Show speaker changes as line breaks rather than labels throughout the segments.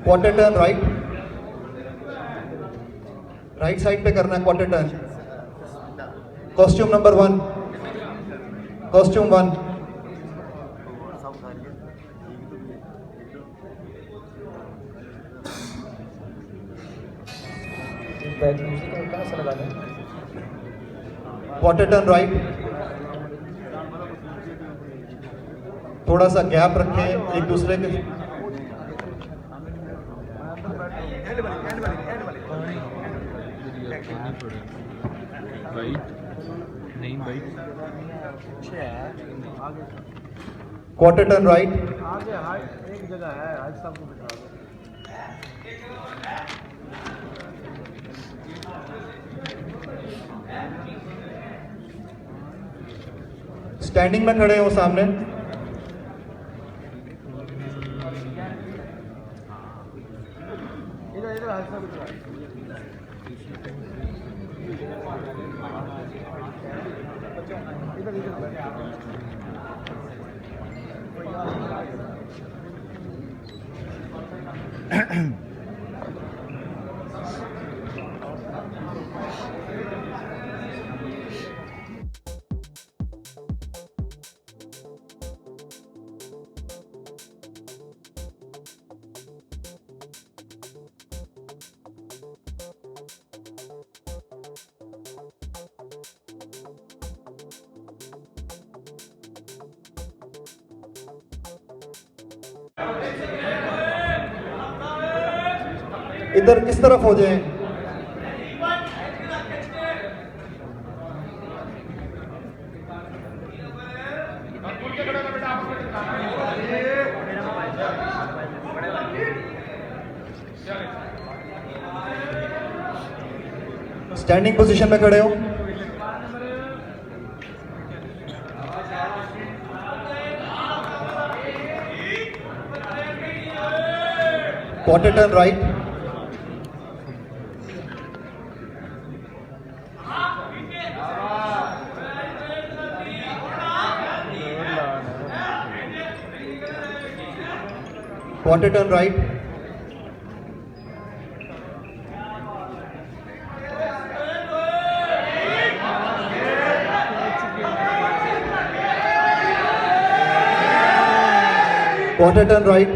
Quarter turn right, right side पे करना है quarter turn. Costume number 1, costume 1। Quarter turn right, थोड़ा सा गैप रखें एक दूसरे के। क्वार्टर टर्न राइट,
एक जगह है आज सबको बिठा दो।
स्टैंडिंग में खड़े हो सामने।
इधर इधर आज सब बिठा इधर
इधर इस तरफ हो जाए। स्टैंडिंग पोजीशन में खड़े हो। Quarter turn right, quarter turn right, quarter turn right,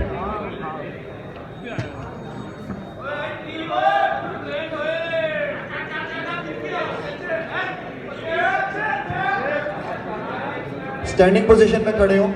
standing position में खड़े हो।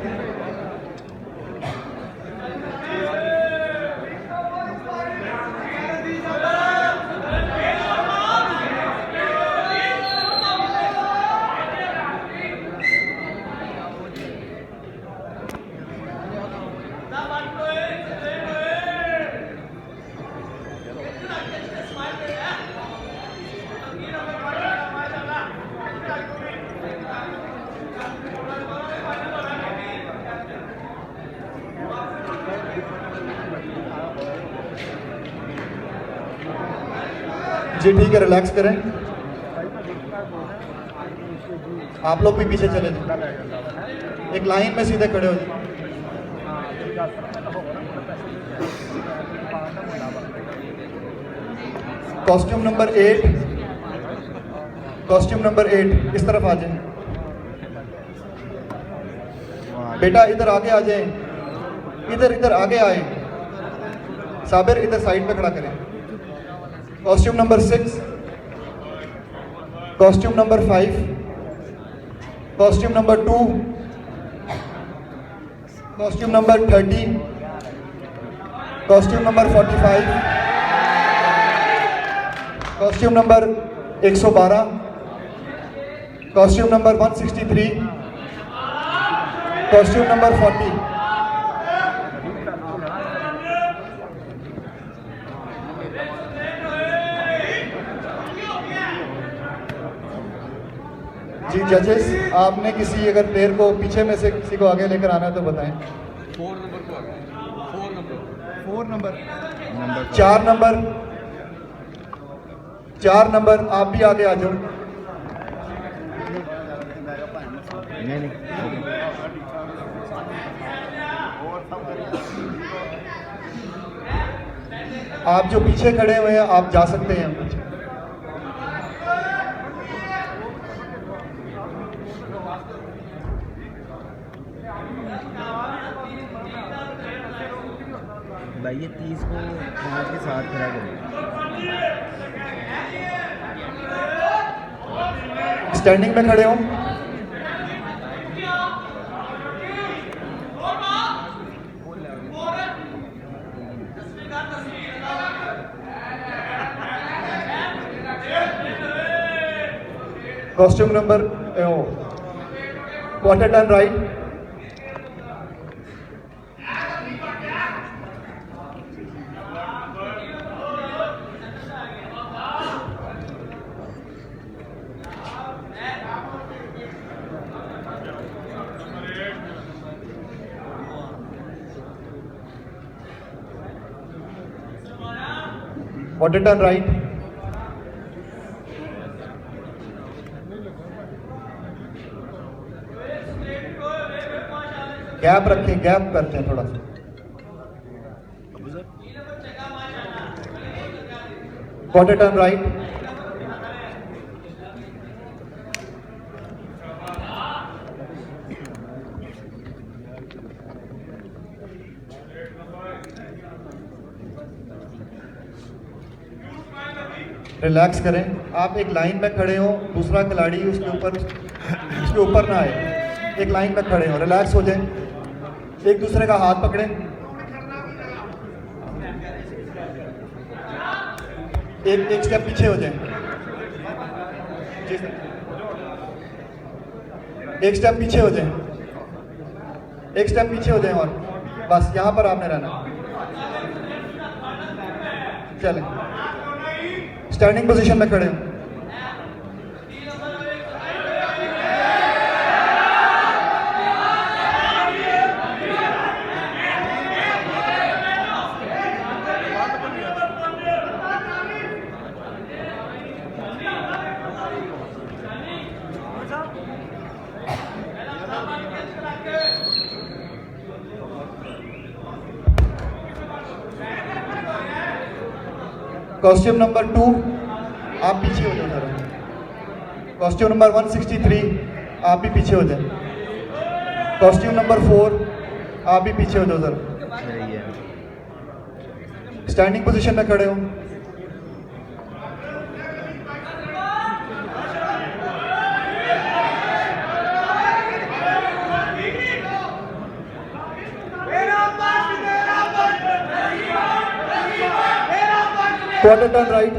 जी ठीक है, रिलैक्स करें। आप लोग भी पीछे चले जाए, एक लाइन में सीधे खड़े हो जाए। कॉस्ट्यूम नंबर 8, कॉस्ट्यूम नंबर 8 इस तरफ आ जाए। बेटा इधर आगे आ जाए, इधर इधर आगे आए। साबिर इधर साइड पे खड़ा करें। Costume number 6, costume number 5, costume number 2, costume number 30, costume number 45, costume number 112, costume number 163, costume number 40। जी जजेस, आपने किसी अगर प्लेयर को पीछे में से किसी को आगे लेकर आना है तो बताएं। 4 नंबर को आगे, 4 नंबर 4 नंबर आप भी आगे आ जाओ।
नहीं नहीं
आप जो पीछे खड़े हुए हैं आप जा सकते हैं पीछे।
भाई ये 30 को 5 के साथ खड़ा करें।
स्टैंडिंग में खड़े हो। Costume number quarter turn right. Quarter turn right. Gap रखें, गैप करते हैं थोड़ा सा। Quarter turn right. रिलैक्स करें। आप एक लाइन में खड़े हो, दूसरा खिलाड़ी उसके ऊपर ना आए। एक लाइन में खड़े हो, रिलैक्स हो जाए, एक दूसरे का हाथ पकड़े। एक स्टेप पीछे हो जाए। जी सर, एक स्टेप पीछे हो जाए, एक स्टेप पीछे हो जाए और बस यहाँ पर आपने रहना। चलें, स्टैंडिंग पोजीशन में खड़े हो। कॉस्ट्यूम नंबर 2 आप पीछे हो जाओ जरा। कॉस्ट्यूम नंबर 163 आप भी पीछे हो जाए। कॉस्ट्यूम नंबर 4 आप भी पीछे हो जाओ जरा।
सही है।
स्टैंडिंग पोजीशन में खड़े हो। Quarter turn right.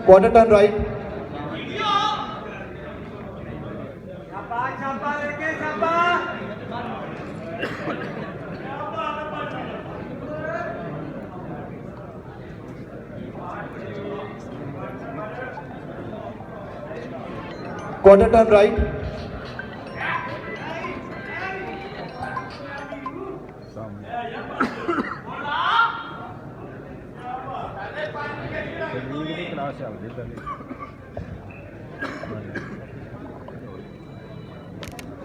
Quarter turn right. Quarter turn right.
Class है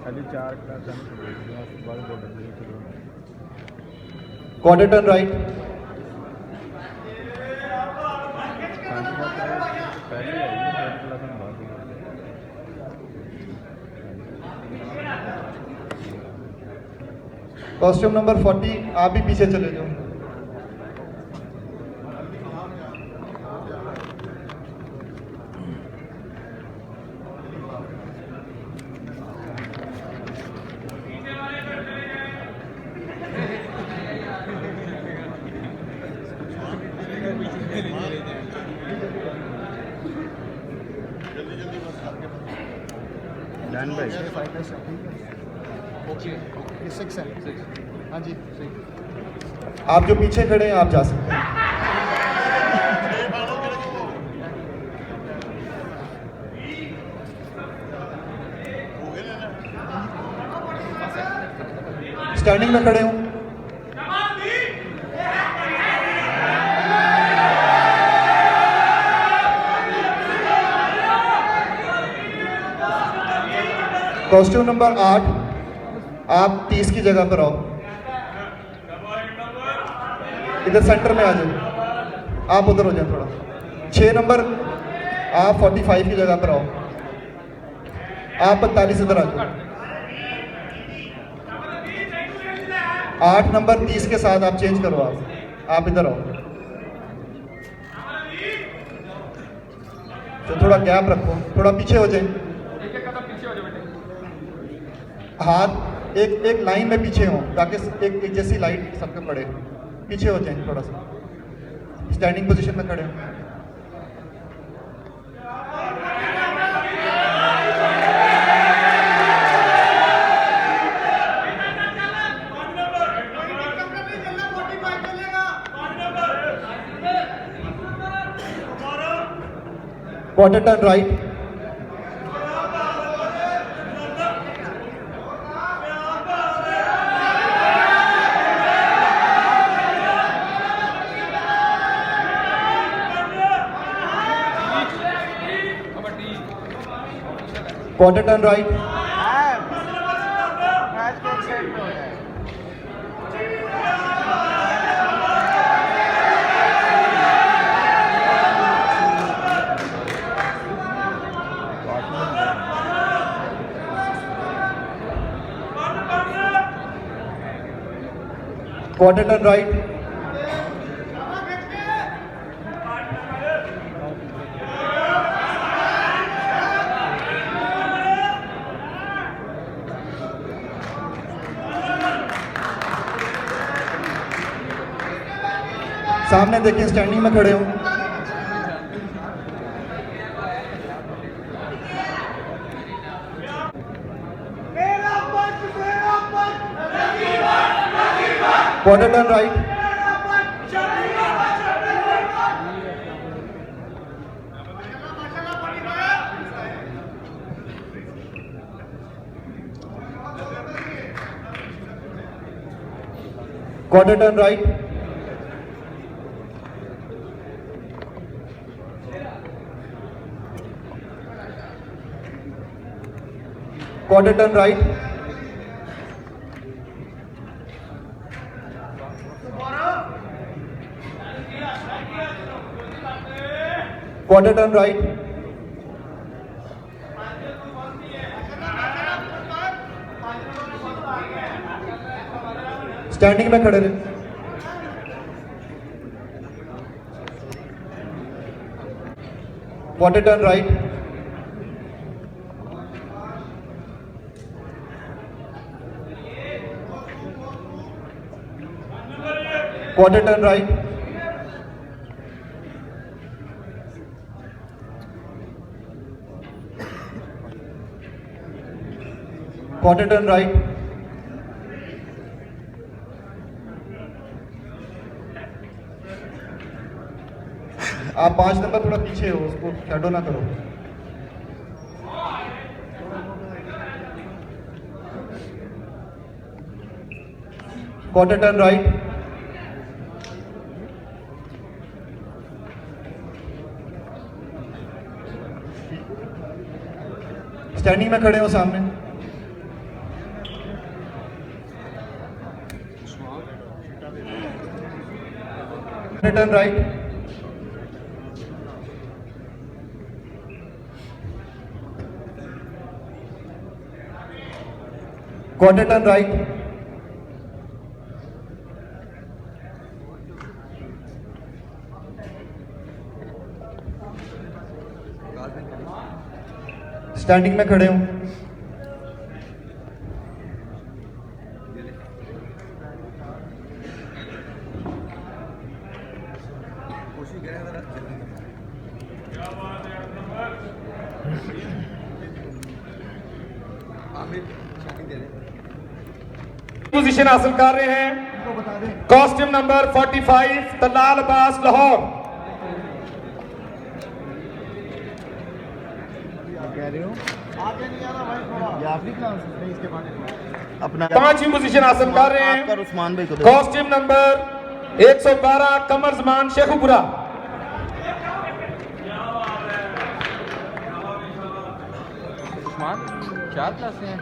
खाली 4 class
quarter turn right. Costume number 40 आप भी पीछे चले जाओ।
डन भाई।
ये 6 है। हाँ जी,
आप जो पीछे खड़े हैं आप जा सकते हैं। स्टैंडिंग में खड़े हूँ। कॉस्ट्यूम नंबर 8, आप 30 की जगह पर आओ, इधर सेंटर में आ जाओ, आप उधर हो जाए थोड़ा। 6 नंबर आप 45 की जगह पर आओ, आप 45 इधर आ जाओ। 8 नंबर 30 के साथ आप चेंज करो, आप इधर आओ। तो थोड़ा गैप रखो, थोड़ा पीछे हो जाए, हाथ एक लाइन में पीछे हो ताकि एक जैसी लाइट सबके पड़े। पीछे हो जाए थोड़ा सा, स्टैंडिंग पोजीशन में खड़े हो। Quarter turn right, quarter turn right, quarter turn right, सामने देखिए, स्टैंडिंग में खड़े हो। Quarter turn right, quarter turn right, quarter turn right, quarter turn right, standing में खड़े रहे। Quarter turn right, quarter turn right, quarter turn right, आप 5 number थोड़ा पीछे हो, उसको शैडो ना करो। क्वार्टर टर्न राइट, स्टैंडिंग में खड़े हो सामने। Turn right, quarter turn right, standing में खड़े हूं।
पोजीशन हासिल कर रहे हैं कॉस्ट्यूम नंबर 45 तलाल अब्बास लाहौर।
कह रहे हो ये आखिरी क्लास है इसके बाद
अपना
5वीं पोजीशन हासिल कर रहे
आपका
हैं
उस्मान भाई को दो।
कॉस्ट्यूम नंबर 112 कमर जमान शेखुपुरा।
उस्मान 4 क्लास से हैं।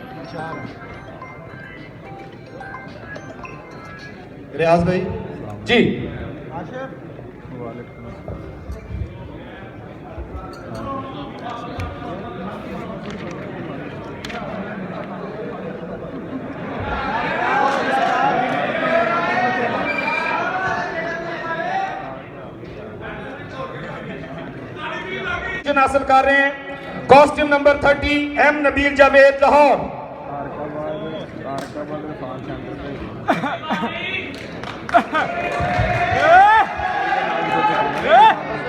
रियाज भाई
जी पोजीशन हासिल कर रहे हैं costume number 30 M Nabeel Javed Lahore.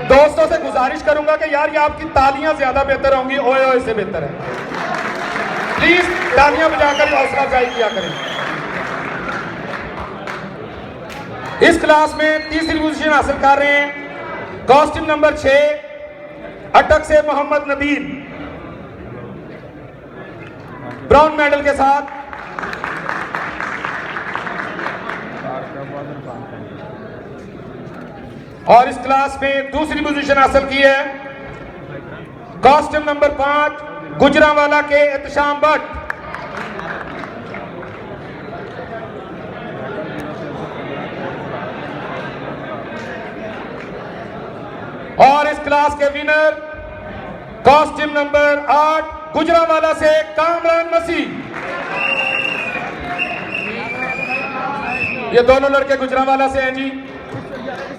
दोस्तों से गुजारिश करूंगा कि यार ये आपकी तालियां ज्यादा बेहतर होंगी, ओए ओए से बेहतर है। प्लीज तालियां बजाकर हौसला अफजाई किया करें। इस क्लास में तीसरी पोजीशन हासिल कर रहे हैं कॉस्ट्यूम नंबर 6 अटक से मोहम्मद नबील ब्राउन मेडल के साथ। और इस क्लास में दूसरी पोजीशन हासिल की है कॉस्ट्यूम नंबर 5 गुजरांवाला के एहतशाम भट्ट। और इस क्लास के विनर कॉस्ट्यूम नंबर 8 गुजरांवाला से कामरान मसीह। ये दोनों लड़के गुजरांवाला से हैं जी।